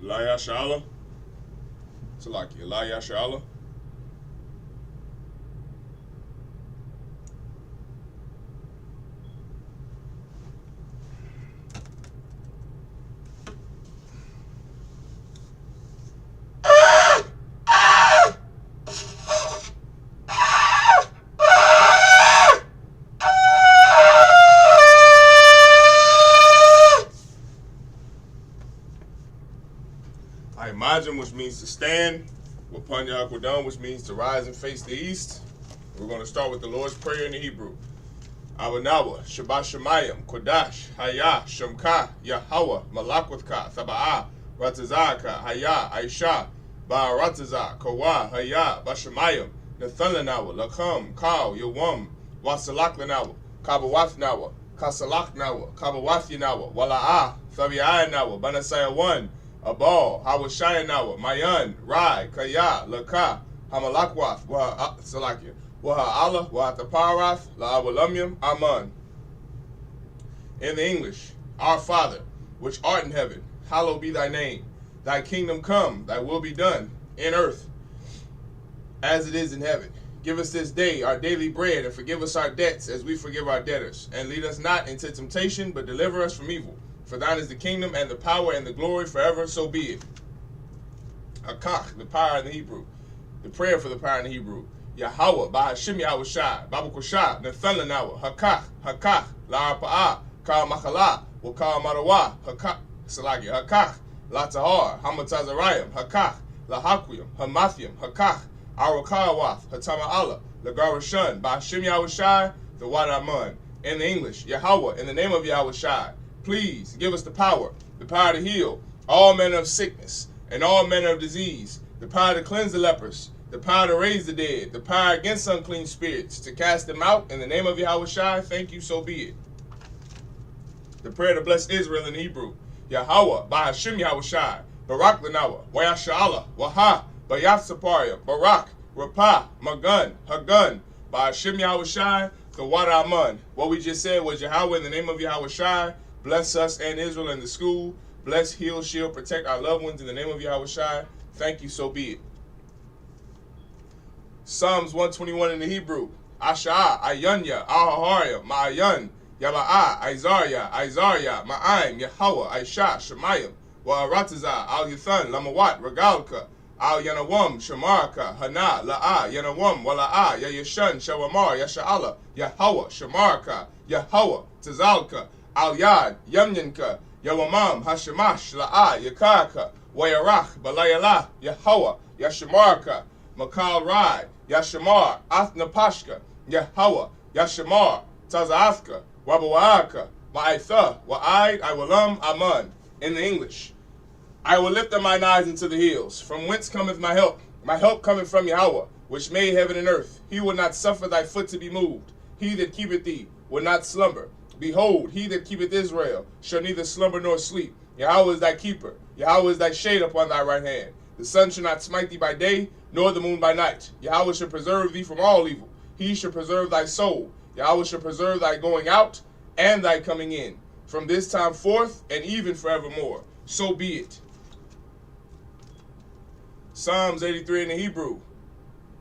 Laya Shala. Salaki. Laya Shala. Imagine, which means to stand. Wapanya Akwadam, which means to rise and face the east. We're going to start with the Lord's Prayer in the Hebrew. Awanawa, Shabbat Shemayim, Kodash, Haya, Shemka, Yahweh, Malakwithka, Thaba'ah, Ratazaka, Haya, Aisha, Ba'arataza, Kawa, Haya, Bashemayim, Nathalanawa, Lakam, Kal, Yawam, Wasalaklanawa, Kabawathnawa, Kasalaknawa, Kabawathinawa, Wala'ah, Thabiayanawa, Banasaya 1, Abal, Hawashayanawa, Mayan, Rai, Kaya, Laka, Hamalakwath, Salakia, Waha Allah, Wahataparath, La'awalamyam, Aman. In the English, Our Father, which art in heaven, hallowed be thy name. Thy kingdom come, thy will be done, in earth, as it is in heaven. Give us this day our daily bread, and forgive us our debts, as we forgive our debtors. And lead us not into temptation, but deliver us from evil. For thine is the kingdom, and the power, and the glory forever, so be it. Hakach, the power in the Hebrew. The prayer for the power in the Hebrew. Yahweh, Bahashim Yahushai, Babakusha, Nathalanawa, Hakach, La'arpa'ah, Kal Machala, Wakal Marawa, Hakach, Salagi, Hakach, Latahar, Hamatazarayim, Hakach, Lahakwim, Hamathium, Hakach, Arakawath, Hatama Allah, Lagarashun, Bahashim Yahushai, the Wadaman. In the English, Yahweh, in the name of Yahushai, please give us the power to heal all manner of sickness and all manner of disease, the power to cleanse the lepers, the power to raise the dead, the power against unclean spirits, to cast them out in the name of Yahushai. Thank you, so be it. The prayer to bless Israel in Hebrew. Yahweh, Bahashim Yahushai, Barak Lanawa, Wayasha'Allah, Waha, Bayath Saparia, Barak, Rapah, Magun, Hagun, Bahashim Yahushai, the Wadaman. What we just said was Yahweh in the name of Yahushai. Bless us and Israel in the school. Bless, heal, shield, protect our loved ones in the name of Yahushai. Thank you, so be it. Psalms 121 in the Hebrew. Asha'ah, Ayanya, Ahaharya, Ma'ayan, Yaba'ah, Aizarya, Ma'aim, Yahweh, Aisha, Shemayim, Wa'arataza, Al-Yathan, Lamawat, Regalka, Al-Yanawam, Shamarka, Hana, La'ah, Yanawam, Wala'ah, Yayashan, Shawamar, Yasha'Allah, Yahweh, Shamarka, Yahweh, Tazalka, Al-Yad, Yamyanka, Yawamam, Hashemash, La'ah, Yakaka, Wayarach, Balayala, Yahweh, Yashamarka, Makal Rai, Yashamar, Athnapashka, Yahweh, Yashamar, Tazafka, Wabawaaka, Ma'aitha, Wa'aid, Iwalam, Aman. In the English, I will lift up mine eyes into the hills. From whence cometh my help? My help cometh from Yahweh, which made heaven and earth. He will not suffer thy foot to be moved. He that keepeth thee will not slumber. Behold, he that keepeth Israel shall neither slumber nor sleep. Yahweh is thy keeper. Yahweh is thy shade upon thy right hand. The sun shall not smite thee by day, nor the moon by night. Yahweh shall preserve thee from all evil. He shall preserve thy soul. Yahweh shall preserve thy going out and thy coming in, from this time forth and even forevermore. So be it. Psalms 83 in the Hebrew.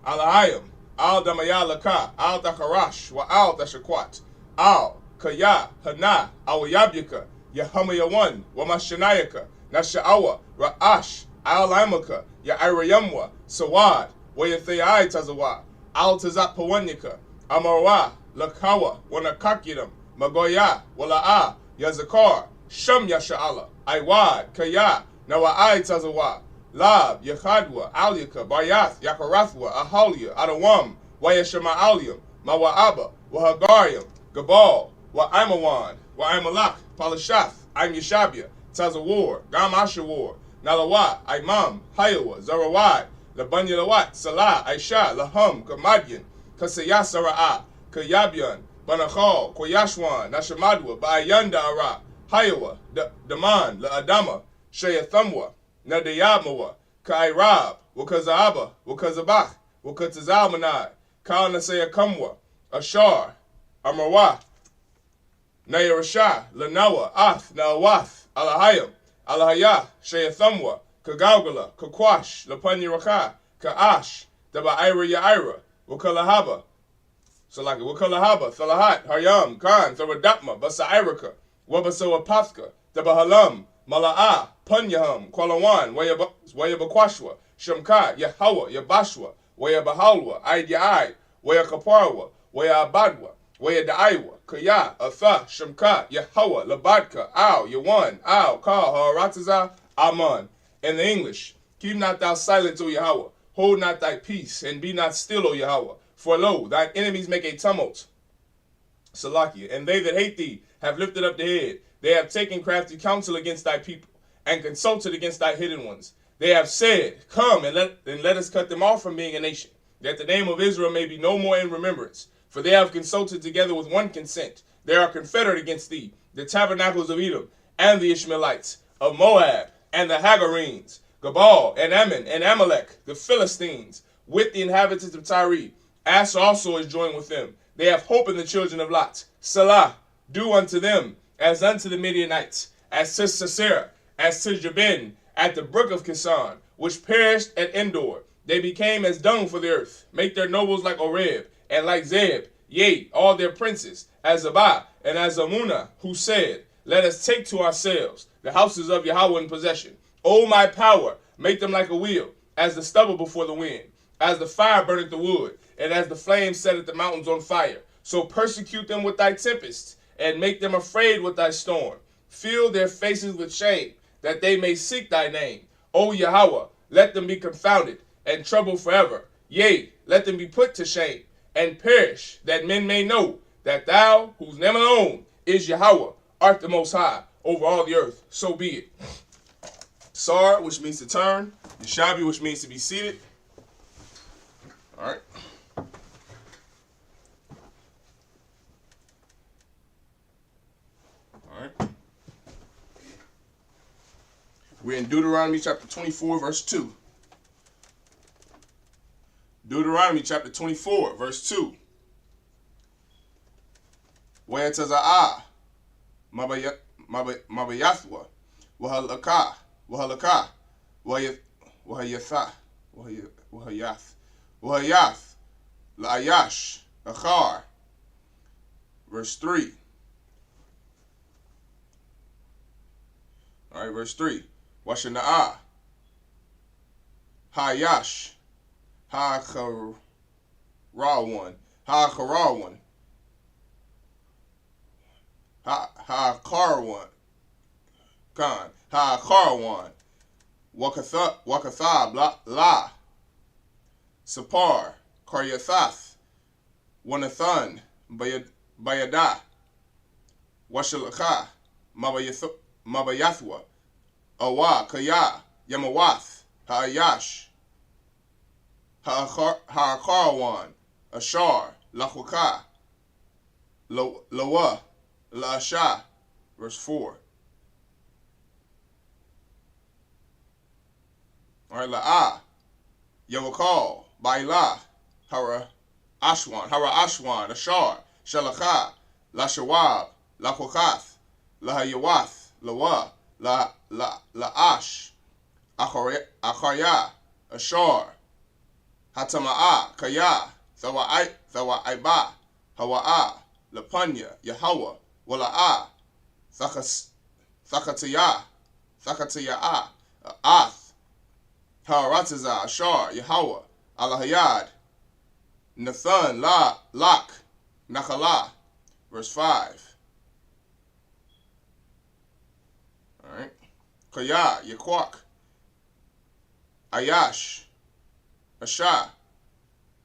Alahayim, Al Damayalaka, Al Dakarash, Wa Al Dashakwat, Al Kaya, Hana, Awayabyaka, Yahamayawan, Wamashanayaka, Nasha'awa, Ra'ash, Al Amaka, Ya'irayamwa, Sawad, Wayathayai Tazawa, Al Tazat Pawanyaka, Amarwa, Lakawa, Wanakakidam, Magoya, Wala'a, Yazakar, Sham Yasha'ala, Iwad, Kaya, Nawa'ai Tazawa, Lab, Yakhadwa, Alyaka, Baryath, Yakarathwa, Ahalia, Adawam, Wayashama'alyam, Mawa'aba, Wahagariam, Gabal, Wa'aimawan, Wa'aimalak, Palashath, Aim Yashabia, Tazawar, Gam Ashawar, Nalawa, Imam, Hayawa, Zarawai, Labanyalawat, Salah, Aisha, Lahum, Kamadyan, Kasayasara'a, Kayabian, Banachal, Koyashwan, Nashamadwa, Ba'ayanda Ara, Hayawa, Daman, La Adama, Shayathamwa, Nadayamawa, Kairab, Wakazaba, Wakazabach, Wakatazalmanai, Kal Nasayakamwa, Ashar, Amarwa, Nayarasha, Lanawa, Ath, Nawath, Alahayam, Alahaya, Shayathamwa, Kagalgala, Kakwash, Lapanya Raka, Kaash, Daba Ira Yaira, Wakalahaba, Salaki, Wakalahaba, Thalahat, Hayam, Khan, Tharadapma, Basa Iraka, Wabaso Apathka, Daba Halam, Mala'a, Punyaham, Kwalawan, Wayabakwashwa, Shamka, Yahawa, Yabashwa, Wayabahalwa, Aid Yaai, Wayakaparwa, Wayabadwa, Wayadaiwa, Kaya, Atha, Shamka, Yahawa, Labadka, Ow, Yawan, Ow, Ka, Harataza, Aman. In the English, keep not thou silent, O Yahweh, hold not thy peace, and be not still, O Yahweh. For lo, thine enemies make a tumult, Salakia, and they that hate thee have lifted up the head. They have taken crafty counsel against thy people, and consulted against thy hidden ones. They have said, Come, and let us cut them off from being a nation, that the name of Israel may be no more in remembrance. For they have consulted together with one consent. They are confederate against thee, the tabernacles of Edom, and the Ishmaelites, of Moab, and the Hagarenes, Gabal, and Ammon, and Amalek, the Philistines, with the inhabitants of Tyre. Asher also is joined with them. They have hope in the children of Lot. Salah, do unto them as unto the Midianites, as to Sisera, as to Jabin, at the brook of Kisan, which perished at Endor. They became as dung for the earth. Make their nobles like Oreb, and like Zeb, yea, all their princes, as Abah, and as Amunah, who said, Let us take to ourselves the houses of Yahweh in possession. O my power, make them like a wheel, as the stubble before the wind, as the fire burneth the wood, and as the flame setteth the mountains on fire. So persecute them with thy tempests, and make them afraid with thy storm. Fill their faces with shame, that they may seek thy name. O Yahweh, let them be confounded, and troubled forever. Yea, let them be put to shame, and perish, that men may know that thou, whose name alone is Yahweh, art the most high over all the earth. So be it. Sar, which means to turn. Yeshabi, which means to be seated. All right. All right. We're in Deuteronomy chapter 24, verse 2. Deuteronomy chapter 24, verse 2. Wayataza'ah, Mabayathwa, Wahalaka, Wahayath, La'ayash, Achar. Verse 3. All right, verse 3. Washana'ah, Hayash, Ha'acharawan, Ha'acharawan, Ha'acharawan, Khan, Ha'acharawan, Wakathab, La, Sapar, Karyathath, Wanathan, Bayadah, Washalakah, Mabayathwa, Awa, Kaya, Yamawath, Ha'ayash, Ha'akarawan, Ashar, Lachwaka, Lawa, La'asha. Verse 4. All right, La'ah, Yawakal, Bailah, Hara Ashwan, Ashar, Shalakah, Lashawab, Lakokath, Lahayawath, Lawa, La'ash, Acharya, Ashar, Hatama'ah, Kaya, Thawa'aiba, Hawa'ah, Lapanya, Yahweh, Wala'ah, Thakatiyah, Ath, Haratazah, Ashar, Yahweh, Alahayad, Nathan, Lak, Nachala. Verse 5. All right. Kaya, Yakwak, Ayash, Asha,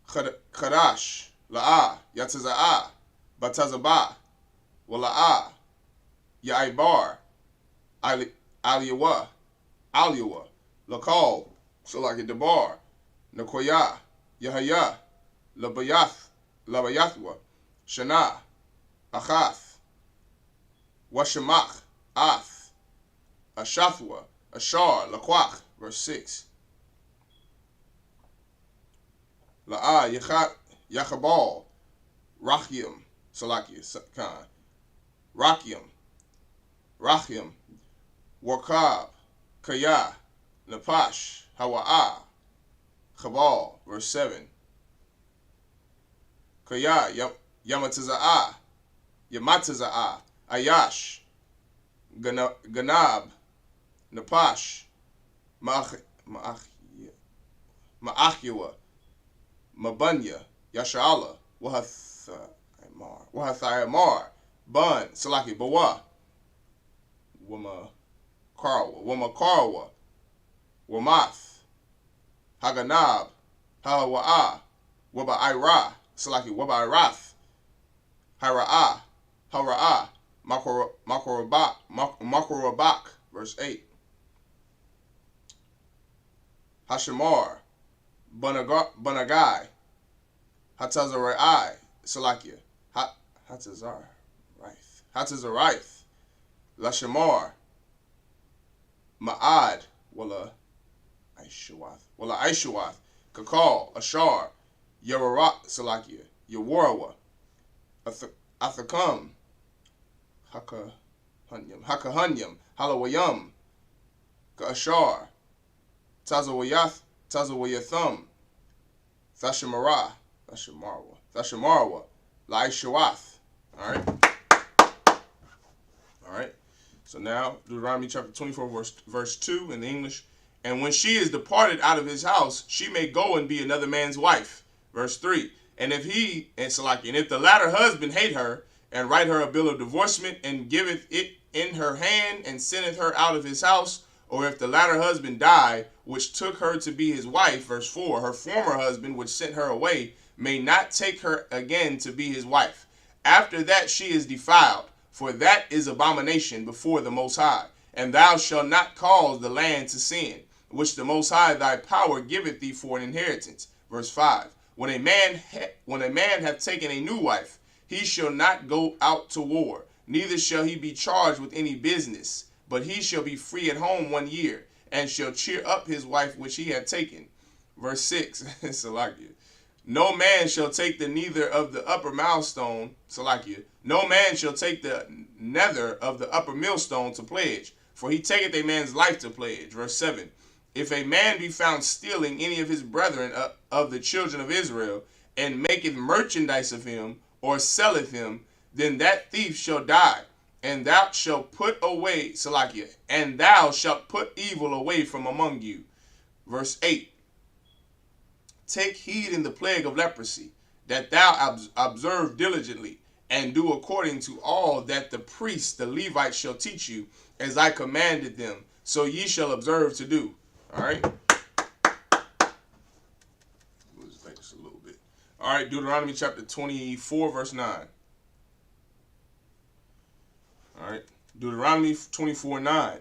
Khadash, La'ah, Yataza'ah, Batazabah, Wala'ah, Yaibar, Aliyawa, Lakal, Salaki Debar, Nakoya, Yahaya, Labayathwa, Shana, Achath, Washamach, Ath, Ashathwa, Ashar, Lakwach. Verse 6. La'ah, Yachabal, Rachim, Salaki, Khan, Rachim, Warkab, Kaya, Napash, Hawa'ah, Chabal, verse 7. Kaya, Yamataza'ah, Yamataza'ah, Ayash, Ganab, Napash, Ma'achyawa, Mabunya, Yasha'ala, Wahathayamar, Bun, Salaki, Bawa, Wamakarwa, Wamath, Haganab, Hawa'ah, Waba'ira, Salaki, Waba'irath, Hara'ah, Makorabak, verse 8. Hashemar, Banagai, Hatazarai, Salakia, Hatazaraith, Lashemar, Ma'ad, Wala Aishawath, Kakal, Ashar, Yararat, Salakia, Yawarawa, Athakam, Hakahanyam, Halawayam, Ka'ashar, Tazawayatham, Thashamarwa, La'ishawath. Alright. So now, Deuteronomy chapter 24, verse 2 in the English. And when she is departed out of his house, she may go and be another man's wife. Verse 3. And if the latter husband hate her, and write her a bill of divorcement, and giveth it in her hand, and sendeth her out of his house, or if the latter husband die, which took her to be his wife, verse 4, her former husband, which sent her away, may not take her again to be his wife. After that she is defiled, for that is abomination before the Most High. And thou shalt not cause the land to sin, which the Most High thy power giveth thee for an inheritance. Verse 5, when a man hath taken a new wife, he shall not go out to war, neither shall he be charged with any business, but he shall be free at home 1 year, and shall cheer up his wife which he hath taken. Verse 6, Salakia. No man shall take the neither of the upper milestone, Salakia. No man shall take the nether of the upper millstone to pledge, for he taketh a man's life to pledge. Verse 7. If a man be found stealing any of his brethren of the children of Israel, and maketh merchandise of him, or selleth him, then that thief shall die, and thou shalt put away, Salakia, and thou shalt put evil away from among you. Verse 8. Take heed in the plague of leprosy, that thou observe diligently, and do according to all that the priests, the Levites, shall teach you, as I commanded them, so ye shall observe to do. All right? Let's take this a little bit. All right, Deuteronomy chapter 24, verse 9. All right, Deuteronomy 24, 9.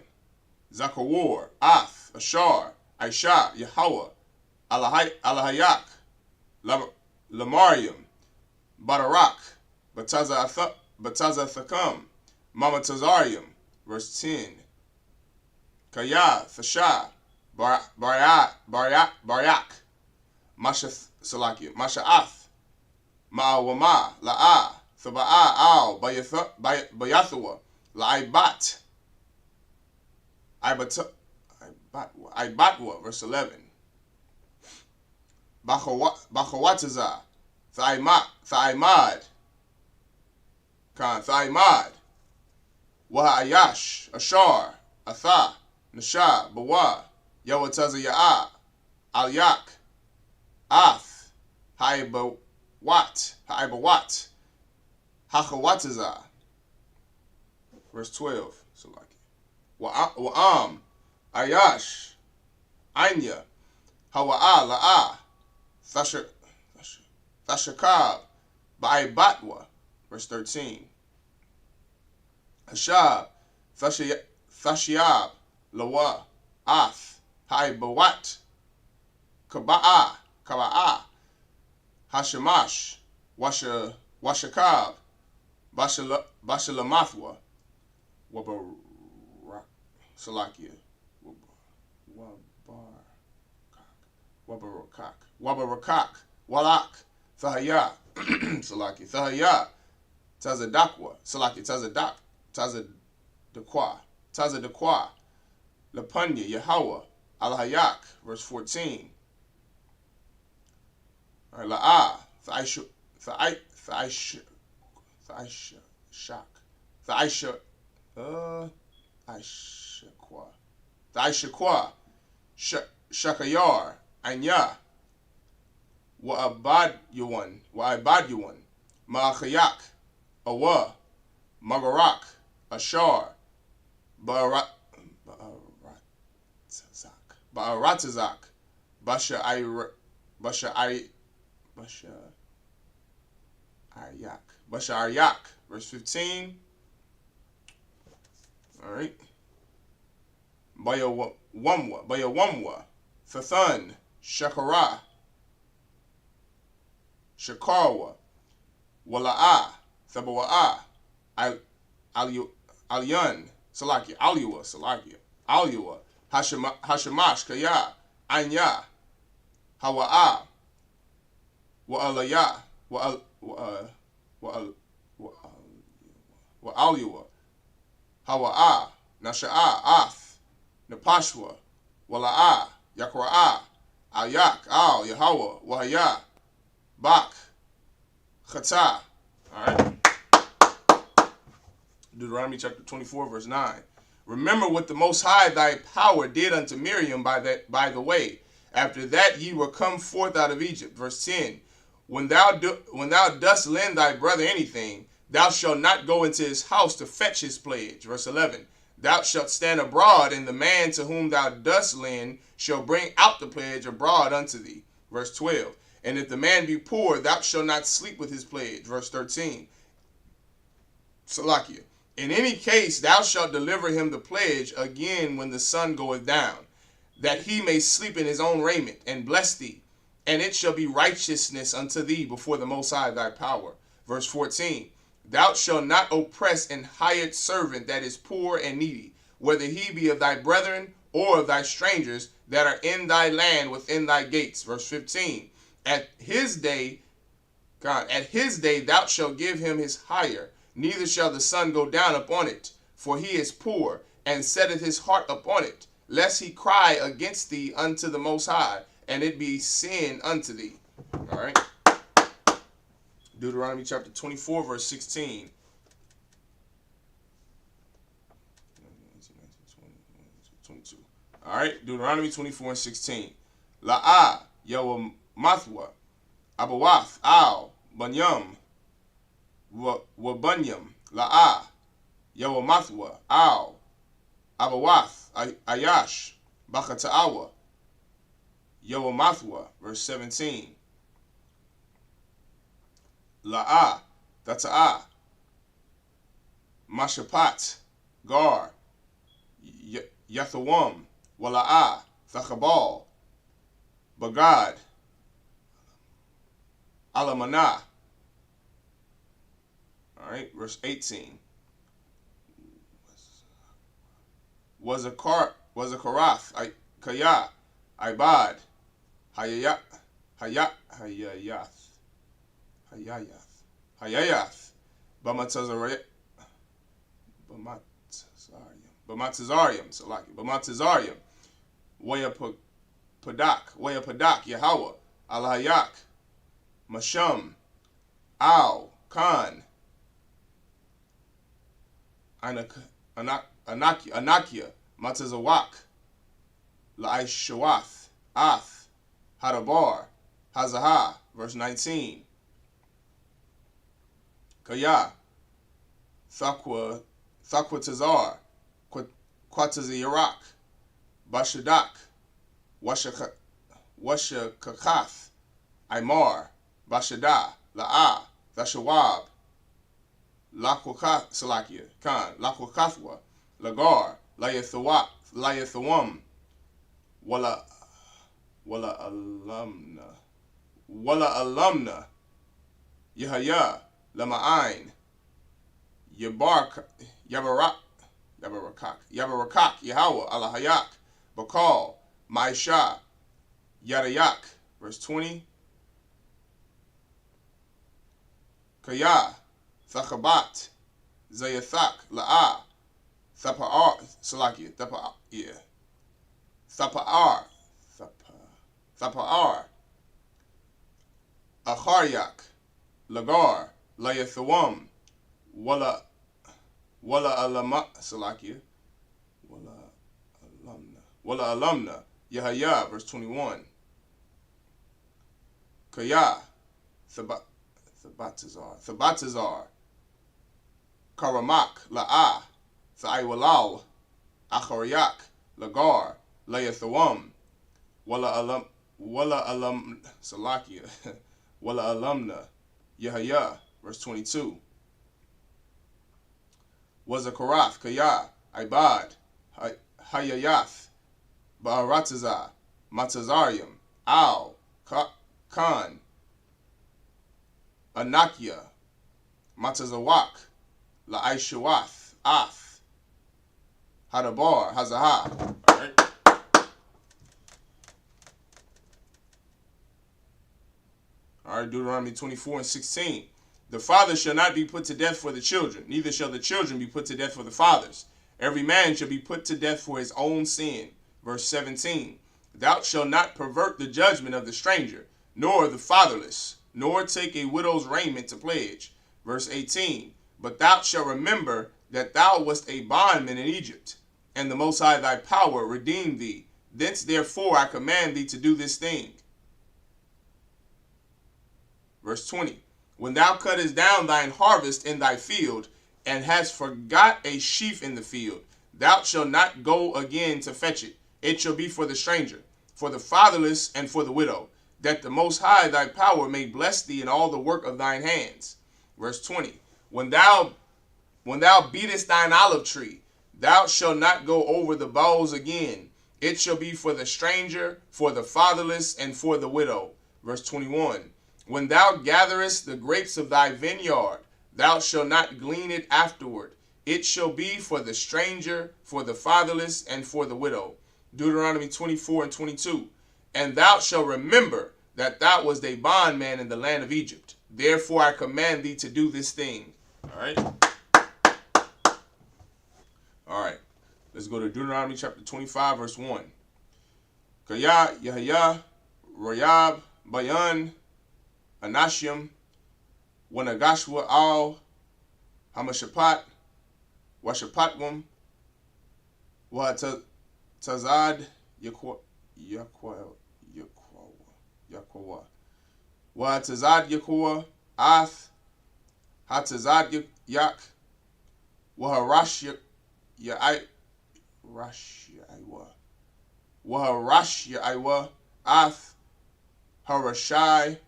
Zakawar, Ath, Ashar, Aisha, Yahweh, Alahayak, Lamariam, Badarak, Batazathakam, Mamatazarium, verse 10. Kaya, Thasha, Baryak, Masha'ath, Ma'awama, La'a, Thaba'a, Al, Bayathawa, La'aibat, Ibatwa, verse 11. Bachawataza, Thaimad, Wahayash, Ashar, Atha, Nasha, Bawa, Yawataza Ya'a, Alyak, Ath, Haibawat, Hachawataza. Verse 12. Wa'am, Ayash, Anya, Hawa'a, La'a, Thashakab, Ba'ibatwa. Verse 13. Hashab, Thashiab, Lawa, Ath, Haibawat, Kaba'a, Hashemash, Washakab, Bashalamathwa, Salakia, Wabarakak, Walak, Thahaya, Salaki, Thahaya, Tazadakwa, Salaki, Tazadakwa, Lapunya, Yahweh, Al-Hayak, verse 14. All right, La'ah, Tha'ishakwa, Shakayar, Anya, Wa'abad Yuan, Ma'achayak, Awa, Magarak, Ashar, Ba'aratazak, Basha Aryak, verse 15. All right. Bayawamwa, Thathan, Shakarwa, Wala'ah, Thabawa'ah, Aliyun, Aliwa, Hashamash, Kaya, Anya, Hawa'ah, Wa'alaya, Wa'aliwa, Hawa'ah, Nasha'ah, Ath, Napashwa, Wala'ah, Yakra'ah, Ayak, Al, Yahweh, Wahaya, Bak, Chata. Alright. Deuteronomy chapter 24, verse 9. Remember what the Most High thy power did unto Miriam by the way. After that ye were come forth out of Egypt. Verse 10. When thou dost lend thy brother anything, thou shalt not go into his house to fetch his pledge. Verse 11. Thou shalt stand abroad, and the man to whom thou dost lend shall bring out the pledge abroad unto thee. Verse 12. And if the man be poor, thou shalt not sleep with his pledge. Verse 13. Salakia. In any case, thou shalt deliver him the pledge again when the sun goeth down, that he may sleep in his own raiment, and bless thee. And it shall be righteousness unto thee before the Most High thy power. Verse 14. Thou shalt not oppress an hired servant that is poor and needy, whether he be of thy brethren or of thy strangers that are in thy land within thy gates. Verse 15. At his day thou shalt give him his hire, neither shall the sun go down upon it, for he is poor, and setteth his heart upon it, lest he cry against thee unto the Most High, and it be sin unto thee. All right. Deuteronomy chapter 24, verse 16. All right. Deuteronomy 24 and 16. La'ah, Yawamathwa, Abawath, Al, Banyam, Wabunyam, La'ah, Yawamathwa, Al, Abawath, Ayash, Bakata'awa, Yawamathwa, verse 17. La'ah, Data'ah, Mashapat, Gar, Yathawam, Wala'ah, Thachabal, Bagad, Alamanah. All right, verse 18. Was a Karath, Kaya, Ibad, Hayayath, Bamatazarium, Wayapadak, Yahweh, Al-Hayak, Masham, Al, Khan, Anakia, Matazawak, La'ishawath, Ath, Hadabar, Hazahah, verse 19. Kaya, Thakwatazar, Quataziyarak, Bashadak, Washakath, Imar, Bashadah, La'ah, Thashawab, Salakia, Khan, Lakwakathwa, Lagar, Layathawam, Wala Alumna, Yahaya, Lama'ain, Yabarakak, Yahweh, Alahayak, Bakal, Maisha, Yadayak, verse 20. Kaya, Thachabat, Zayathak, La'ah, Thapa'ar, Salakia, Thapa'ar, Acharyak, Lagar, Layathawam, Wala Alama, Salakia, Wala Alumna, Yahya, verse 21. Kaya, Thabatazar, Karamak, La'ah, Thaiwalal, Acharyak, Lagar, Layathawam, Wala Salakia, Wala Alumna, Yahya, verse 22. Wazakarath, Kaya, Ibad, Hayayath, Ba'aratazah, Matazarium, Al, Khan, Anakia, Matazawak, La'aishawath, Ath, Hadabar, Hazahah. All right. All right, Deuteronomy 24:16. The father shall not be put to death for the children, neither shall the children be put to death for the fathers. Every man shall be put to death for his own sin. Verse 17. Thou shalt not pervert the judgment of the stranger, nor the fatherless, nor take a widow's raiment to pledge. Verse 18. But thou shalt remember that thou wast a bondman in Egypt, and the Most High thy power redeemed thee. Thence therefore I command thee to do this thing. Verse 20. When thou cuttest down thine harvest in thy field, and hast forgot a sheaf in the field, thou shalt not go again to fetch it. It shall be for the stranger, for the fatherless, and for the widow, that the Most High thy power may bless thee in all the work of thine hands. Verse 20. When thou beatest thine olive tree, thou shalt not go over the boughs again. It shall be for the stranger, for the fatherless, and for the widow. Verse 21. When thou gatherest the grapes of thy vineyard, thou shalt not glean it afterward. It shall be for the stranger, for the fatherless, and for the widow. Deuteronomy 24:22. And thou shalt remember that thou wast a bondman in the land of Egypt. Therefore I command thee to do this thing. All right. All right. Let's go to Deuteronomy chapter 25, verse 1. Kaya, Yahya, Royab, Bayan, Anashim, Wanagashwa al, Hamashapat, Washapatwam, Watazad, Yakwa, Watazad Yakwa, Ath, Hatazad Yak, Waharash Yaiwa, Ath, Harashai.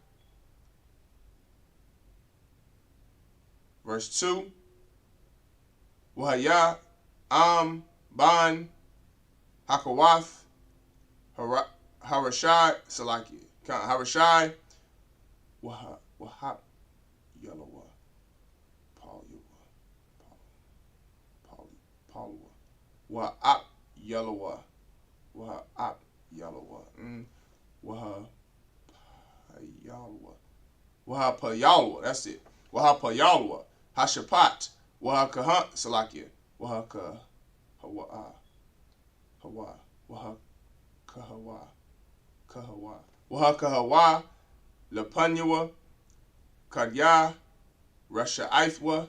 Verse 2. Wahaya, Ban, Hakawath, Harashai, Salaki, Harashai, Wahap, Yalawa, Paulua, Wahap, Yalawa, Wahap, Yalawa, Wahapayalwa, that's it. Wahapayalwa, Hashapat, Wahakaha, Salakia, Wahaka, Wahakahawa, Lapanyawa, Kadya, Rasha Aithwa,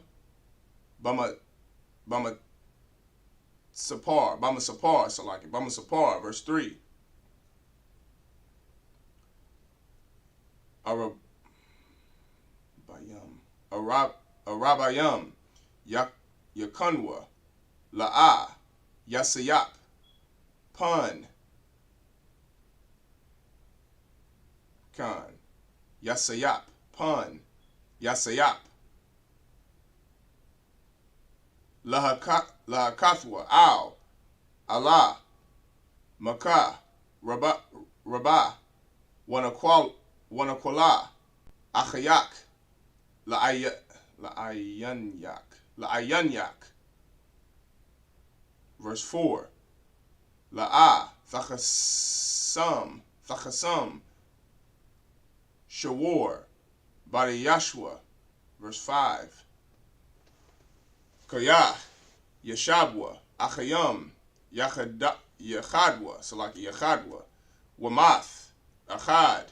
Bama Sapar, Salaki, Bama Sapar, verse 3. Arabayam, Yakunwa, La'ah, Yasayap, Pun, Khan, Yasayap, Pun, Yasayap, Lahakathwa, Al, Allah, Makah, Rabah, Wanakwala, Achayak, La'ayanyak. Verse 4. La'ah, Thachasam, Shawar, Bari Yashua. Verse 5. Kayah, Yeshabwa, Achayam, Yachadwa, Salaki Yachadwa, Wamath, Achad,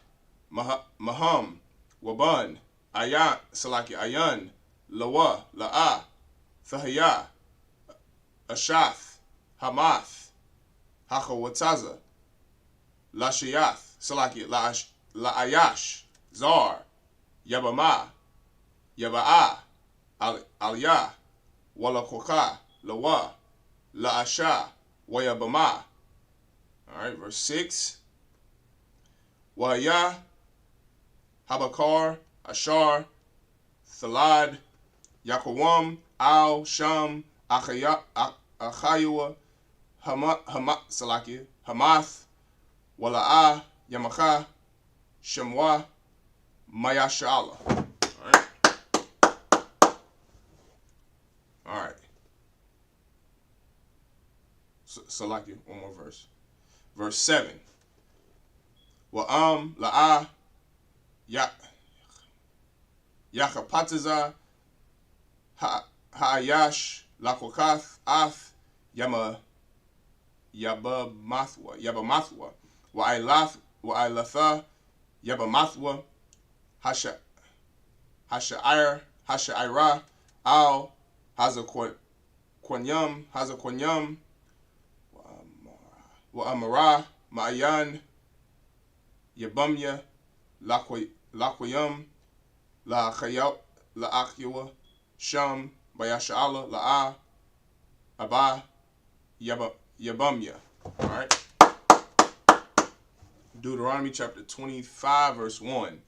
Maham, Waban, Ayan, Salaki Ayan, Lawa, La'ah, Thahiyah, Ashath, Hamath, Hachawataza, Lashiyath, Salaki, La'ayash, Zar, Yabama, Yaba'ah, Aliyah, Walakoka, Lawa, La'asha, Wayabama. Alright, verse 6. Wahaya, Habakar, Ashar, Thalad, Yakawam, Al, Sham, Achayua, Salaki, Hamath, Wala'ah, Yamacha, Shemwa, Mayashala. Alright. Salaki, one more verse. Verse 7. Wa'am, La'ah, Yakapataza, Ha'ayash, Lakokath, Ath, Yabamathwa, Wa'ailatha, Yabamathwa, Hasha'ira, Al, Hazaquanyam, Wa'amara, Ma'ayan, Yabamya, Laquayam, La'achiwa, Sham, Bayasha'ala, La'ah, Abba, Yabamya. Alright. Deuteronomy chapter 25, verse 1.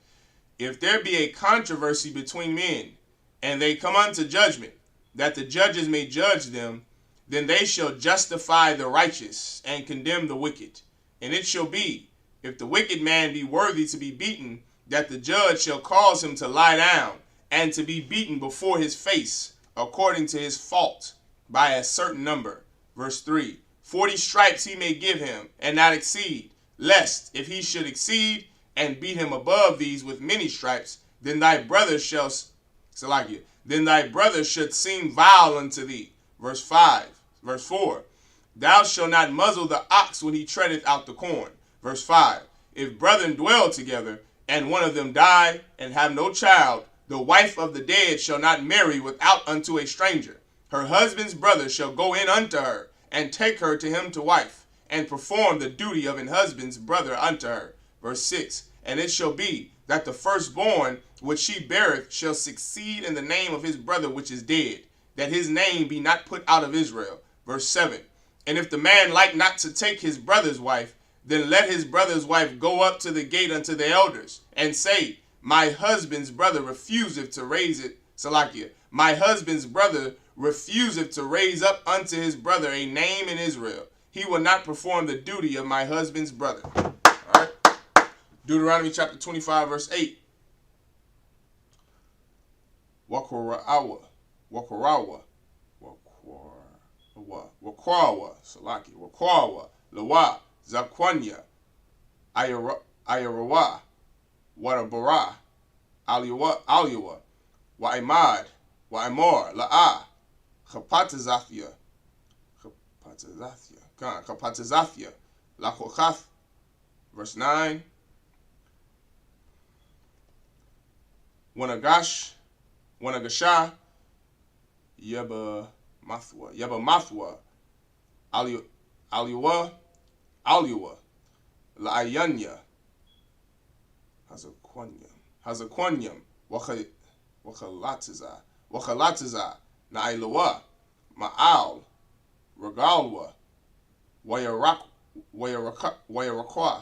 If there be a controversy between men, and they come unto judgment, that the judges may judge them, then they shall justify the righteous and condemn the wicked. And it shall be, if the wicked man be worthy to be beaten, that the judge shall cause him to lie down and to be beaten before his face, according to his fault, by a certain number. Verse 3. 40 stripes he may give him, and not exceed, lest, if he should exceed, and beat him above these with many stripes, then thy brother shall, then thy brother should seem vile unto thee. Verse 5. Verse 4. Thou shalt not muzzle the ox when he treadeth out the corn. Verse 5. If brethren dwell together, and one of them die, and have no child, the wife of the dead shall not marry without unto a stranger. Her husband's brother shall go in unto her, and take her to him to wife, and perform the duty of an husband's brother unto her. Verse 6. And it shall be, that the firstborn which she beareth shall succeed in the name of his brother which is dead, that his name be not put out of Israel. Verse 7. And if the man like not to take his brother's wife, then let his brother's wife go up to the gate unto the elders, and say, my husband's brother refuseth to raise it, Salakia, my husband's brother refuseth to raise up unto his brother a name in Israel. He will not perform the duty of my husband's brother. All right. Deuteronomy chapter 25, verse 8. Wakurawa, Salaki, Wakwawa, Lawa, Zakwanya, Ayarawa, Warabara, Aliwa, Wa'imad, Wa'imor, La'ah, Chapatazathia, Lakochath, verse 9. Wanagasha, Yabamathwa, Aliwa, La'ayanya, Hazaquanyam, Wachalatiza, Na'ilawa, Ma'al, Regalwa, Wayarakwa,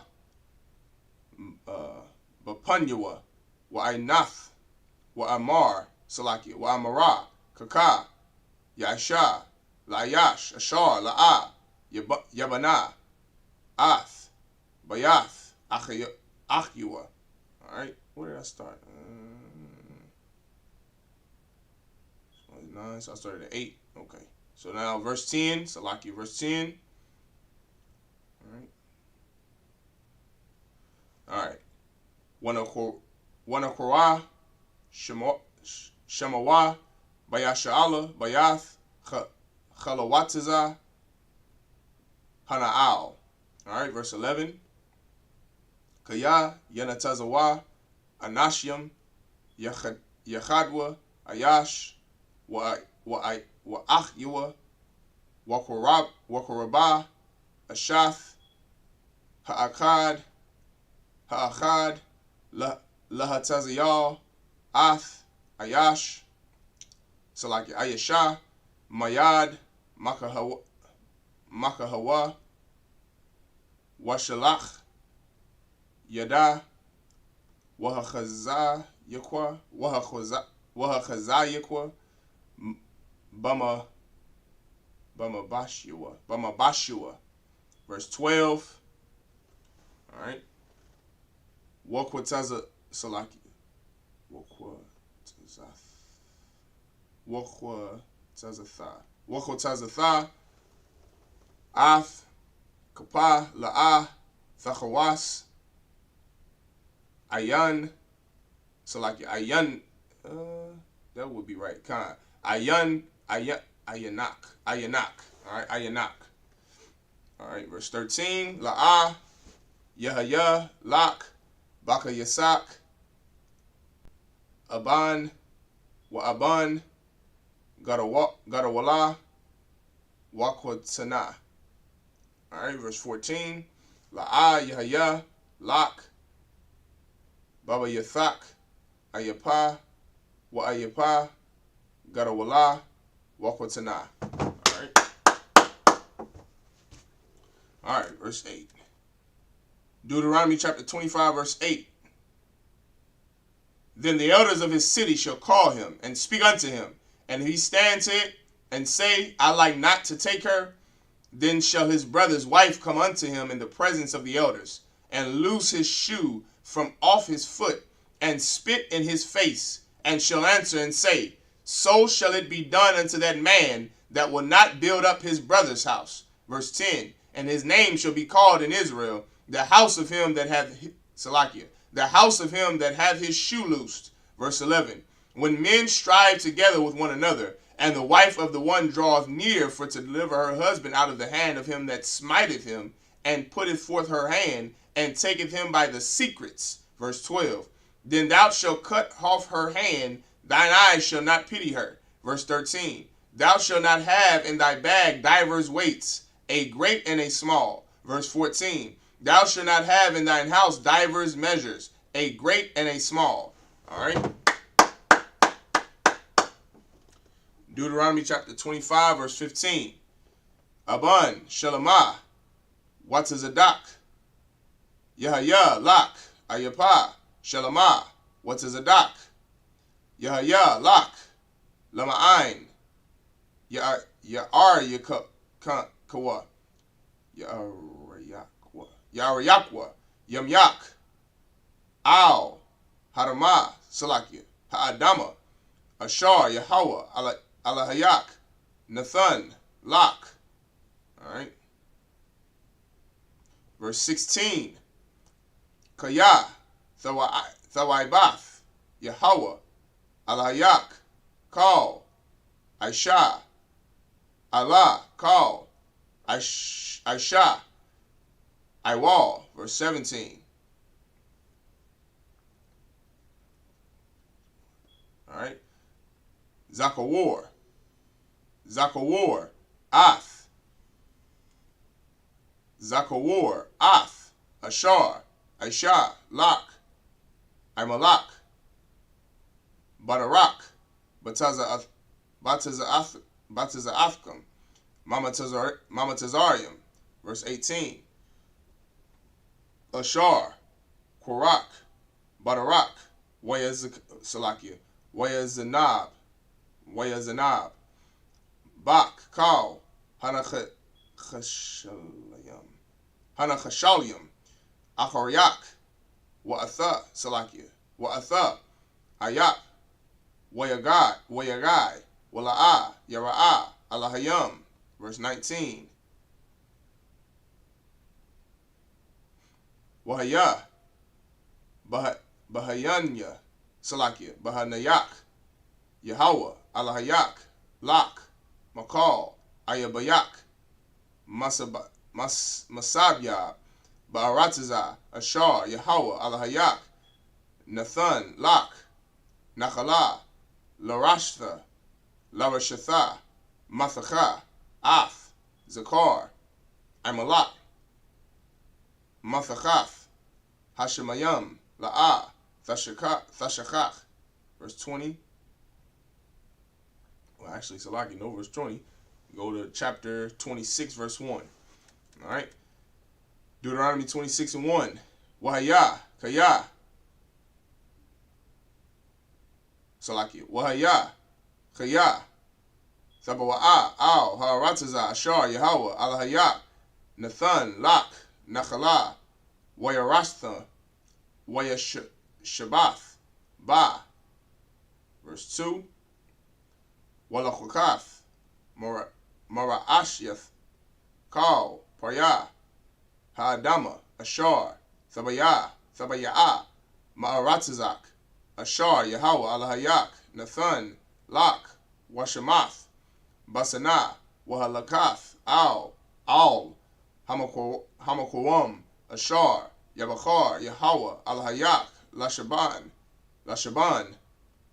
Bapunyawa, Wa'inath, Wa'amar, Salaki, Wa'amara, Kaka, Yasha, La'ayash, Ashar, La'ah, Yabana, Ath, Bayath, Achyua. Alright, where did I start? 9, so I started at 8. Okay. So now verse 10, Salaki, verse 10. Alright. Wanakora, Shemawa, Bayasha'ala, Bayath, Chalawatiza, Hana'al. Alright, verse 11. Kaya, Yanatazawa, Anashyam, Yachadwa, Ayash, Wa'achyawa, Wakorabah, Ashath, Ha'achad, Lahatazayal, Ath, Ayash, Salaki Ayasha, Mayad, Makahawa, Washalach, Yada, Wahachazayakwa, Bama verse 12. All right. Wakwataza Salaki. Wakwatazatha. Ath. Kapa. La'ah. Thachawas. Ayan. Salaki. Ayan. That would be right. Khan. Ayanak. All right. Ayanak. All right. Verse 13. La'ah. Yahaya. Lak. Baka Yasak. Aban. Wa'aban. Gadawala. Wakwatana. All right. Verse 14. La'ah. Yahaya. Lak. Baba Yathak. Ayapa. Wa'ayapa. Gadawala. Wakwatana. All right, verse 8. Deuteronomy chapter 25, verse 8. Then the elders of his city shall call him and speak unto him. And if he stand to it and say, I like not to take her, then shall his brother's wife come unto him in the presence of the elders, and loose his shoe from off his foot, and spit in his face, and shall answer and say, so shall it be done unto that man that will not build up his brother's house. Verse 10. And his name shall be called in Israel, the house of him that hath Salakia, the house of him that hath his shoe loosed. Verse 11. When men strive together with one another, and the wife of the one draweth near for to deliver her husband out of the hand of him that smiteth him, and putteth forth her hand, and taketh him by the secrets. Verse 12. Then thou shalt cut off her hand, thine eyes shall not pity her. Verse 13. Thou shalt not have in thy bag divers weights, a great and a small. Verse 14. Thou shalt not have in thine house divers measures, a great and a small. All right. Deuteronomy chapter 25, verse 15. Aban, Shalamah, Watazadak, Yahaya, Lak, Ayapa, Shalamah, Watazadak, Yahaya, Lak, Lama'ain, Ya'ar Yakawa, Yarayakwa, Yamyak, Al, Harama, Salakia, Ha'adama, Ashar, Yahweh, Alahayak, Nathan, Lak. All right. Verse 16. Kaya, Thawaibath, Yahweh, Alahayak, Kal, Aisha, Allah, Kal, Aisha, Iwal. Verse 17. All right. Zakawar, Ath, Zakawar, Ath, Ashar, Aisha, Lak, Imalak, Batarak, Bataza'athkam, Mama Tazarium. Verse 18. Ashar, Korak, Batarak, Salakia, Wayazanab, Bak, Kal, Hanachashalyam, Acharyak, Wa'atha, Salakia, Wa'atha, Ayak, Wayagai, Wala'ah, Yara'ah, Alahayam. Verse 19. Wahaya, Bahayanya, Salakia, Bahanayak, Yahweh, Alahayak, Lak, Makal, Ayabayak, Masabya, Ba'aratazah, Ashar, Yahweh, Alahayak, Nathan, Lak, Nachala, Larashtha, Larashatha, Mathacha, Af, Zakar, Amalak, Mathachath, Hashemayim, La'ah, Thashakach. Verse 20. Well, actually, Salaki, no, verse 20. Go to chapter 26, verse 1. All right. Deuteronomy 26 and 1. Wahaya, Kaya. Salaki. Wahaya, Kaya. Sabawa'a, Al, Ha'arataza, Ashar, Yahweh, Alahayak, Nathan, Lak, Nachala, Wayarastha, Wayashabath, Ba. Verse 2. Walachukath, Mara'ashyath, Kal, Parya, Ha'adama, Ashar, Thabaya'a, Ma'aratazak, Ashar, Yahweh, Alahayak, Nathan, Lak, Washamath, Basana, Wahalakath, Al, Hamakwam, Ashar, Yabachar, Yahweh, Alahayak, Lashaban,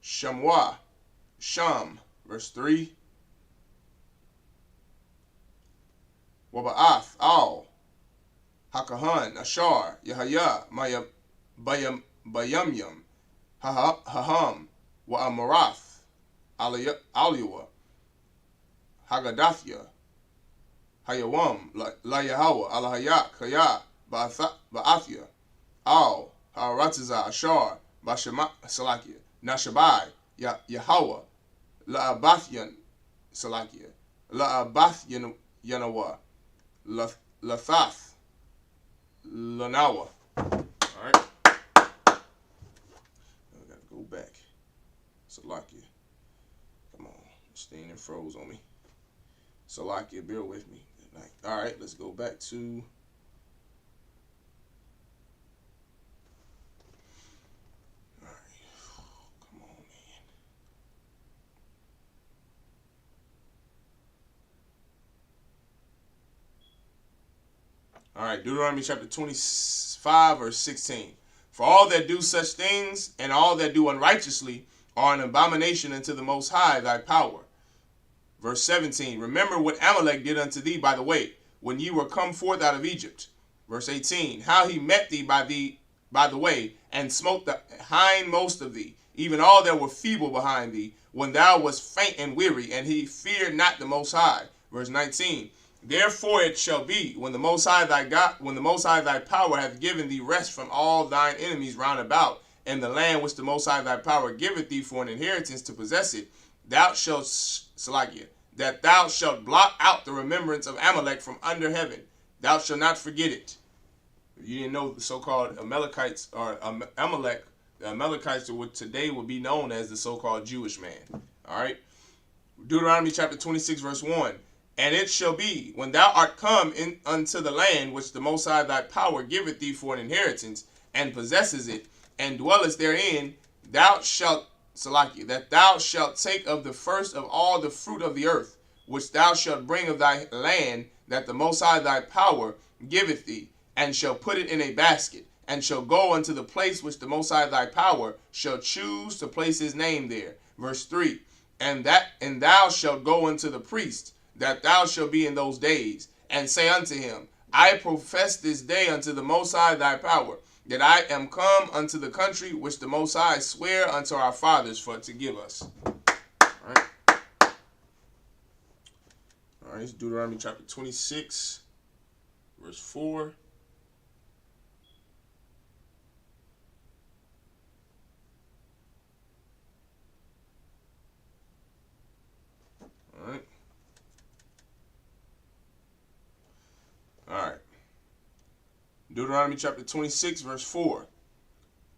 Shamwa, Sham. Verse 3. Waba'ath, Al, Hakahan, Ashar, Yahaya, Bayamyam, Haham, Wa'amarath, Aliwa, Hagadathya, Hayawam, La Yahweh, Alahayak, Kaya, Ba'athya, Al, Ha'arataza, Ashar, Salakia, Nashabai, Yahweh, La'abathyan, Salakia, La'abathyan Yanawa, Lathath, Lanawa. Alright. I gotta go back. Salakia. Come on. This thing froze on me. Salakia, bear with me. Good night. Alright, let's go back to All right, Deuteronomy chapter 25, verse 16. For all that do such things and all that do unrighteously are an abomination unto the Most High, thy power. Verse 17. Remember what Amalek did unto thee by the way, when ye were come forth out of Egypt. Verse 18. How he met thee by the way, and smote the hindmost of thee, even all that were feeble behind thee, when thou wast faint and weary, and he feared not the Most High. Verse 19. Therefore it shall be, when the Most High thy power hath given thee rest from all thine enemies round about, in the land which the Most High thy power giveth thee for an inheritance to possess it, thou shalt blot out the remembrance of Amalek from under heaven. Thou shalt not forget it. If you didn't know, the so-called Amalekites, or Amalek, the Amalekites today would be known as the so-called Jewish man. All right. Deuteronomy chapter 26, verse 1. And it shall be, when thou art come in unto the land which the Most High thy power giveth thee for an inheritance, and possesses it, and dwellest therein, that thou shalt take of the first of all the fruit of the earth, which thou shalt bring of thy land, that the Most High thy power giveth thee, and shall put it in a basket, and shall go unto the place which the Most High thy power shall choose to place his name there. Verse 3. And thou shalt go unto the priest, that thou shalt be in those days, and say unto him, I profess this day unto the Most High thy power, that I am come unto the country which the Most High sware unto our fathers for to give us. All right. All right, it's Deuteronomy chapter 26, verse 4. All right. All right. Deuteronomy chapter 26, verse 4.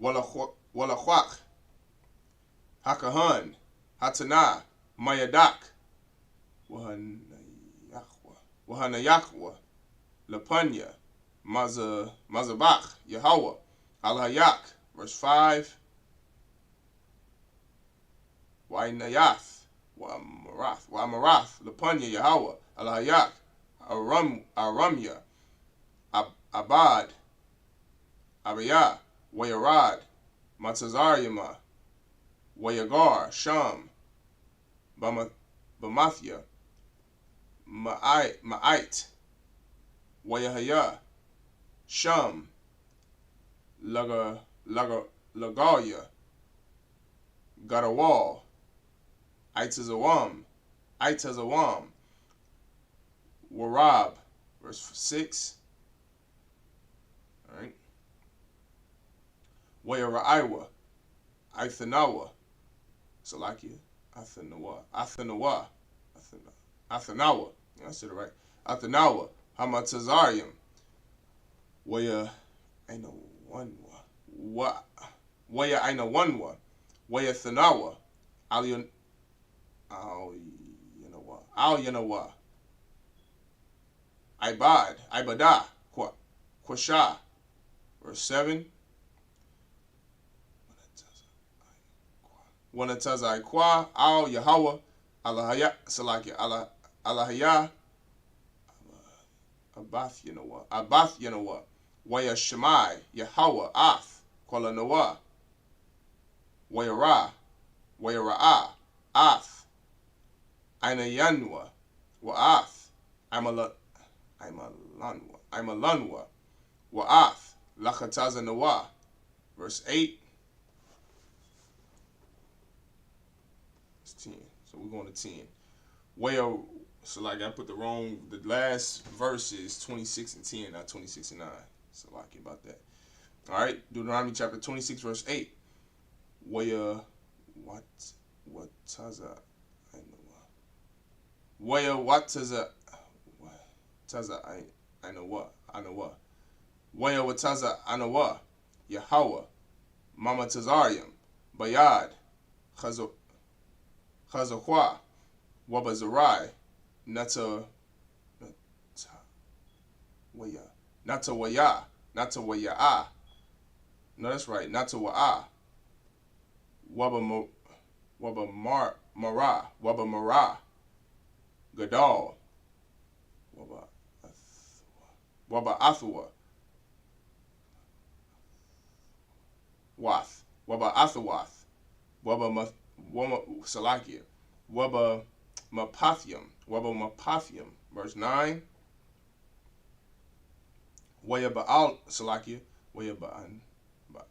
Walachwach, Hakahan, Hatanah, Mayadak, Wahanayakwa, Lapanya, Mazabach, Yahweh, Alhayak. Verse 5. Wainayath, Wamarath, Lapanya, Yahweh, Alhayak, Aramya, Abad, Abiyah, Wayarad, Matazariyama, Wayagar, Sham, Bamathia, Ma'ite, Wayahaya, Sham, Lagalia, Gadawal, Itazawam, Warab, verse 6. All right. Wayaraiwa, Ithanawa, Salakia, Athanawa, yeah, I said it right. Athanawa, Hamatazarium, Waya Ainawanwa, Waya Ainawanwa, Waya Thanawa, Al Yanawa, Ibadah, Quasha, verse 7. Wanatazai Kwa, Al Yahweh, Alahaya, Salakia, Alahaya, Abath Yanawa, Waya Shemai, Yahweh, Ath, Kwala Noah, Wayara, Ath, Aina Yanwa, Wa'ath, Imalanwa, Wa'ath, Lachataza Noah, verse 8. It's 10. So we're going to 10. So like I put the last verse is 26 and 10, not 26 and 9. So like about that. All right, Deuteronomy chapter 26, verse 8. Waya Wataza Anawa. Waya Wataza Anawa. Yahweh. Mama Tazarium. Bayad. Chazakwa. Wabazarai. Natawaya. No, that's right. Natawa'a. Wabamara. Gadal. Waba'athwa. Wath. Waba'athawath. Salakia. Wabamapathium. Verse 9. Waya Ba'al Salakia. Waya Ba'anwa.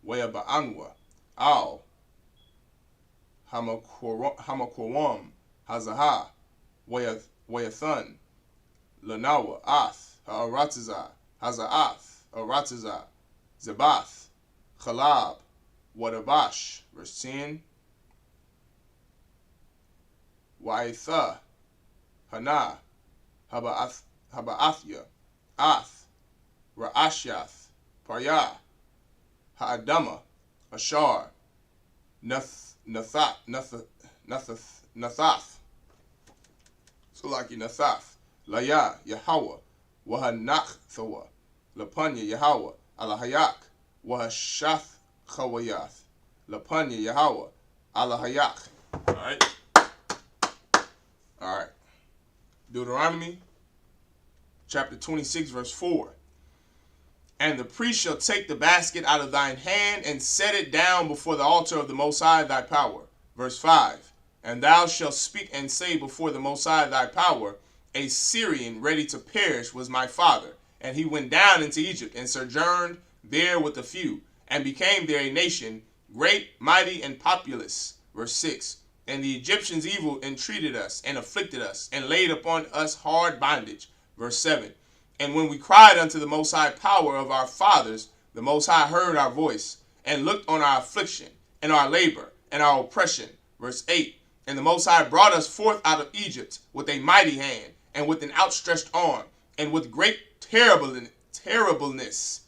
Waya Ba'anwa. Al. Hamakwam. Hazaha. Wayathan. Lanawa. Ath. Ha'aratiza. Haza'ath. Aratiza. Zabath. Chalab. Wadabash. Verse 10. Wa'itha. Hana. Haba'athya. Ath. Ra'ashath. Paryah. Ha'adama. Ashar. Nathath. Salaki Nathath. Laya. Yahweh. Wahanach-thawa. Lapanya Yahweh. Alahayak. Wahashath Chawayath. Lapanya Yahweh. Alahayak. Alright. Alright. Deuteronomy chapter 26, verse 4. And the priest shall take the basket out of thine hand and set it down before the altar of the Most High thy power. Verse 5. And thou shalt speak and say before the Most High thy power, a Syrian ready to perish was my father, and he went down into Egypt and sojourned there with a few, and became there a nation, great, mighty, and populous. Verse 6. And the Egyptians evil entreated us, and afflicted us, and laid upon us hard bondage. Verse 7. And when we cried unto the Most High power of our fathers, the Most High heard our voice, and looked on our affliction, and our labor, and our oppression. Verse 8. And the Most High brought us forth out of Egypt with a mighty hand, and with an outstretched arm, and with great terribleness,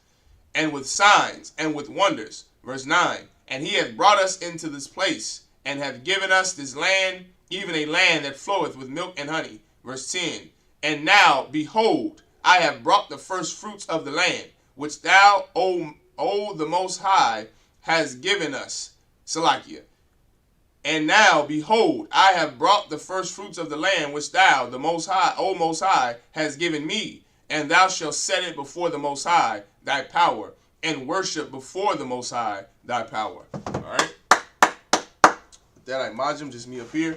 and with signs, and with wonders. Verse 9. And he hath brought us into this place, and hath given us this land, even a land that floweth with milk and honey. Verse 10. And now, behold, I have brought the first fruits of the land, which thou, O the Most High, hast given us, Salakia. And now, behold, I have brought the first fruits of the land which thou, the Most High, O Most High, hast given me, and thou shalt set it before the Most High, thy power, and worship before the Most High, thy power. All right? That I Majum, just me up here.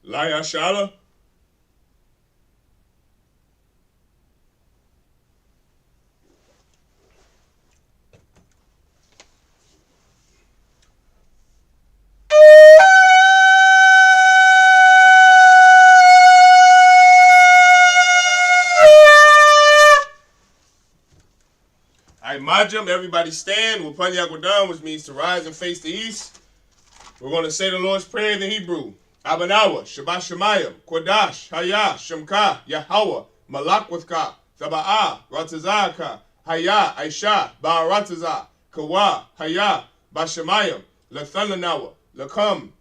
Laya Shala. Majum, everybody stand. Wapanyagudan, which means to rise and face the east. We're going to say the Lord's Prayer in the Hebrew. Abanawa, Shabbat Shemayim, Kodash, Haya, Shemka, Yahweh, Malakwithka, Thaba'ah, Ratazaka, Haya, Aisha, Ba'aratazah, Kawa, Haya, Bashemayim, Lathananawa, Lakam,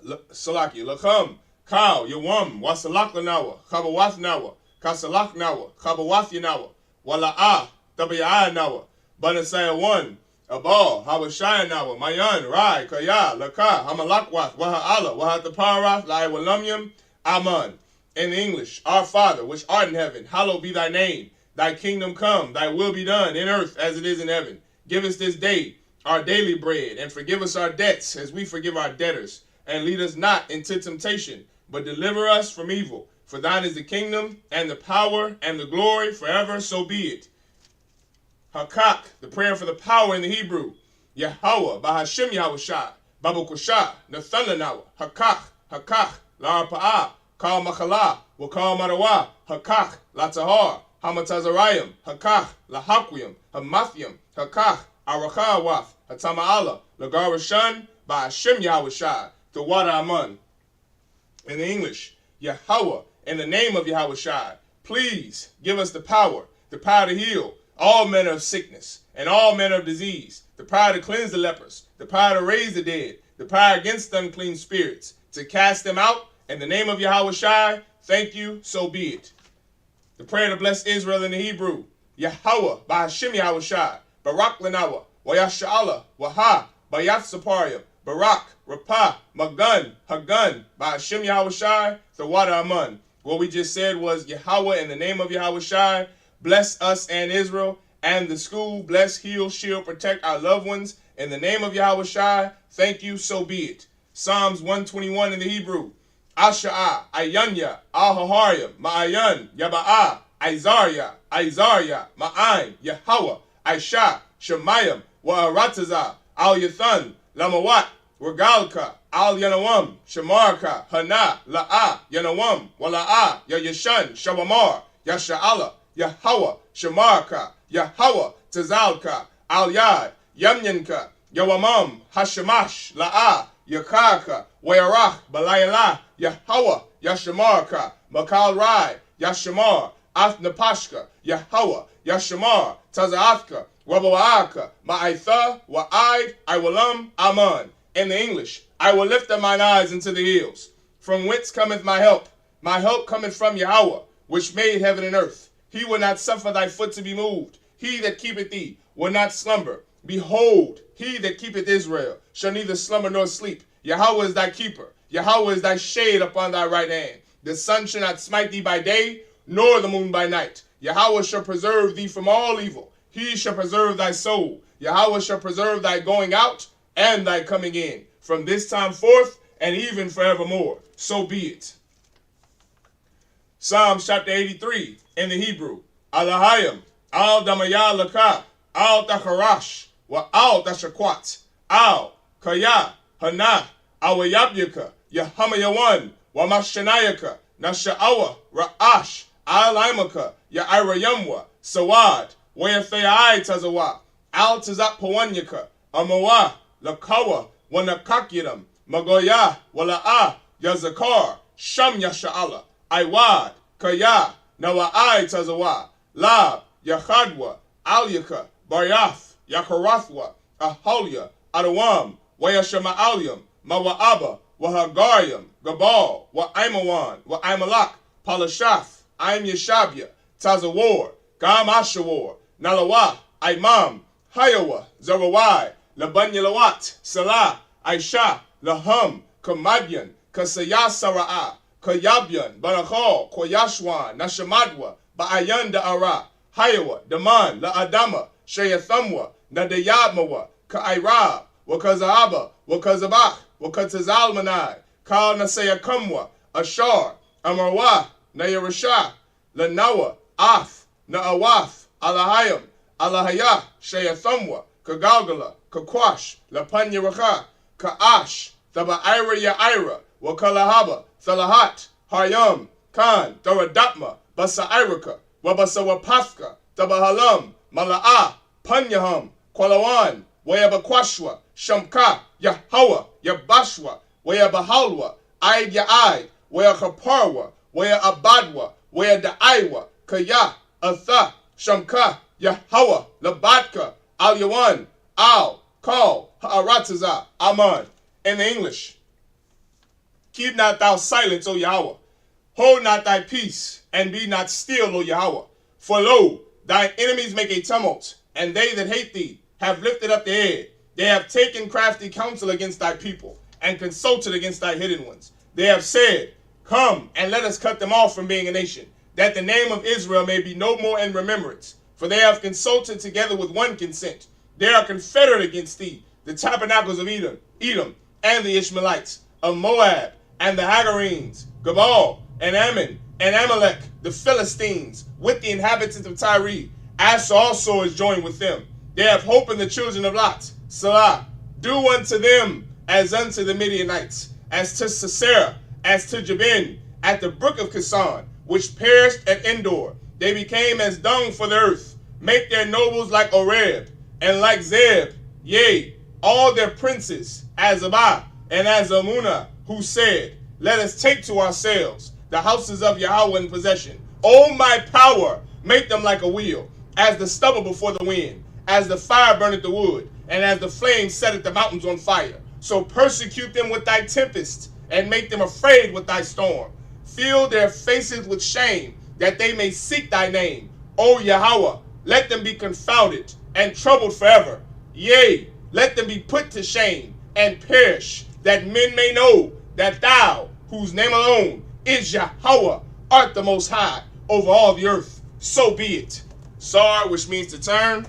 Salaki, Lakam, Kau, Yawam, Wasalaklanawa, Chabawathnawa, Kasalaknawa, Chabawathinawa, Wala'ah, Tabayanawa, Banasaya 1, Abal, Habashayanawa, Mayan, Rai, Kaya, Laka, Hamalakwath, Waha'ala, Wahataparath, Laiwalamyam, Aman. In English, Our Father, which art in heaven, hallowed be thy name. Thy kingdom come, thy will be done in earth as it is in heaven. Give us this day our daily bread, and forgive us our debts as we forgive our debtors. And lead us not into temptation, but deliver us from evil. For thine is the kingdom, and the power, and the glory, forever, so be it. Hakak, the prayer for the power in the Hebrew. Yahweh, Bahashim Yahushai, Babukusha, Nathananawa, Hakak, Hakak, Larapa'ah, Kal Machala, Wakal Marawa, Hakak, Latahar, Hamatazarayim, Hakak, Lahakwim, Hamathium, Hakak, Arakawath, Hatama'ala, Lagarashan, Bahashim Yahushai, the water Aman. In the English, Yahweh, in the name of Yahushai, please give us the power to heal all manner of sickness and all manner of disease, the power to cleanse the lepers, the power to raise the dead, the power against unclean spirits, to cast them out. In the name of Yahushai, thank you, so be it. The prayer to bless Israel in the Hebrew. Yahweh, Bahashim Yahushai, Barak Lanawa, Wayasha'ala, Waha, Bayath Sapariyam, Barak, Rapah, Magun, Hagun, Bahashim Yahushai, the water Aman. What we just said was Yahweh, in the name of Yahushai, bless us and Israel and the school. Bless, heal, shield, protect our loved ones. In the name of Yahushai, thank you, so be it. Psalms 121 in the Hebrew. Asha'ah, Ayanya, Ahaharyam, Ma'ayan, Yaba'ah, Aizarya, Ma'ain, Yahweh, Aisha, Shemayim, Wa'aratazah, Al Yathan, Lamawat, Regalka, Al Yanawam, Shamarka, Hana, La'ah, Yanawam, Wala'ah, Yayashan, Shabamar, Yasha'ala, Yahweh, Shamarka, Yahweh, Tazalka, Al Yad, Yamyanka, Yawamam, Hashamash, La'ah, Yakaka, Wayarach, Balayala, Yahweh, Yashamarka, Makal Rai, Yashamar, Athnapashka, Yahweh, Yashamar, Tazaathka, Wabawaaka, Ma'aitha, Wa'aid, Iwalam, Aman. In the English, I will lift up mine eyes into the hills. From whence cometh my help? My help cometh from Yahweh, which made heaven and earth. He will not suffer thy foot to be moved. He that keepeth thee will not slumber. Behold, he that keepeth Israel shall neither slumber nor sleep. Yahweh is thy keeper. Yahweh is thy shade upon thy right hand. The sun shall not smite thee by day, nor the moon by night. Yahweh shall preserve thee from all evil. He shall preserve thy soul. Yahweh shall preserve thy going out and thy coming in, from this time forth and even forevermore. So be it. Psalms chapter 83 in the Hebrew. Alahayim, Al Damaya Laka, Al Tacharash, Wa Al Tashakwat, Al Kaya, Hana, Awayabyaka, Yahamayawan, Wa Mashanayaka, Nasha'awa, Ra'ash, Al Imaka, Ya'irayamwa, Sawad, Wayathayai Tazawa, Al Tazat Pawanyaka, Amawa, Lakawa, Wanakakiram, Magoya, Wala'ah, Yazakar, Sham Yasha'ala, Iwad, Kaya, Nawa'ai Tazawa, Lab, Yachadwa, Alyaka, Baryath, Yakarathwa, Ahalia, Adawam, Wayashama'alyam, Mawa'aba, Wahagaryam, Gabal, Wa'imawan, Wa'imalak, Palashath, Aim Yeshabya, Tazawar, Gam Ashawar, Nalawa, Imam, Hayawa, Zarawai, Labanyalawat, Salah, Aisha, Lahum, Kamadyan, Kasayasara'a, Kayabyan, Barachal, Koyashwan, Nashamadwa, Ba'ayan Da'ara, Hayawa, Daman, La'adama, Shayathamwa, Nadayadmawa, Ka'irab, Wakazahaba, Wakazabach, Wakatazalmanai, Kal Nasayakumwa, Ashar, Amarwa, Nayarasha, Lanawa, Ath, Na'awath, Alahayam, Alahayah, Shayathamwa, Kagalgala, Kakwash, Lapanyaraka, Ka'ash, Thaba'ira Ya'ira, Wakalahaba, Thalahat, Hayam, Khan, Tharadatma, Basa'iraka, Wabasawapafka, Tabahalam, Mala'ah, Panyaham, Kwalawan, Wayabakwashwa, Shamka, Yahawa, Yabashwa, Wayabahalwa, Aid Ya'ai, Wayachaparwa, Wayabadwa, Wayadaiwa, Kaya, Atha, Shamka, Yahawa, Labatka, Al Yawan, Al, Kal, Ha'arataza, Aman. In the English, keep not thou silence, O Yahweh. Hold not thy peace, and be not still, O Yahweh. For lo, thine enemies make a tumult, and they that hate thee have lifted up their head. They have taken crafty counsel against thy people, and consulted against thy hidden ones. They have said, Come, and let us cut them off from being a nation, that the name of Israel may be no more in remembrance. For they have consulted together with one consent. They are confederate against thee, the tabernacles of Edom, and the Ishmaelites, of Moab, and the Hagarenes, Gabal, and Ammon, and Amalek, the Philistines, with the inhabitants of Tyre. Asher also is joined with them. They have hope in the children of Lot. Salah, do unto them as unto the Midianites, as to Sisera, as to Jabin, at the brook of Kison, which perished at Endor. They became as dung for the earth. Make their nobles like Oreb, and like Zeb, yea, all their princes, as Abah, and as Amunah, who said, Let us take to ourselves the houses of Yahweh in possession. O my power, make them like a wheel, as the stubble before the wind, as the fire burneth the wood, and as the flame setteth the mountains on fire. So persecute them with thy tempest, and make them afraid with thy storm. Fill their faces with shame, that they may seek thy name. O Yahweh, let them be confounded and troubled forever. Yea, let them be put to shame and perish, that men may know that thou, whose name alone is Yahweh, art the most high over all the earth. So be it. Sar, which means to turn.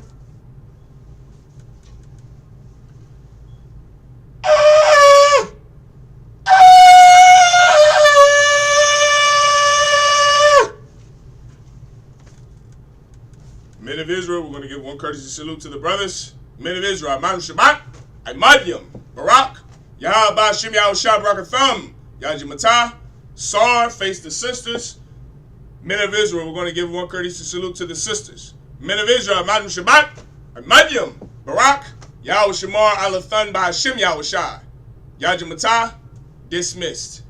Men of Israel, we're going to give one courtesy salute to the brothers. Men of Israel, Manu Shabbat, Imadium, Barak, Yahaba Shim Yahushua Barakatham, Yajimatah, Sar, face the sisters. Men of Israel, we're going to give one courtesy salute to the sisters. Men of Israel, Manu Shabbat, Imadium, Barak, Yahushua Alathan by Shim Yahushua, Yajimatah, dismissed.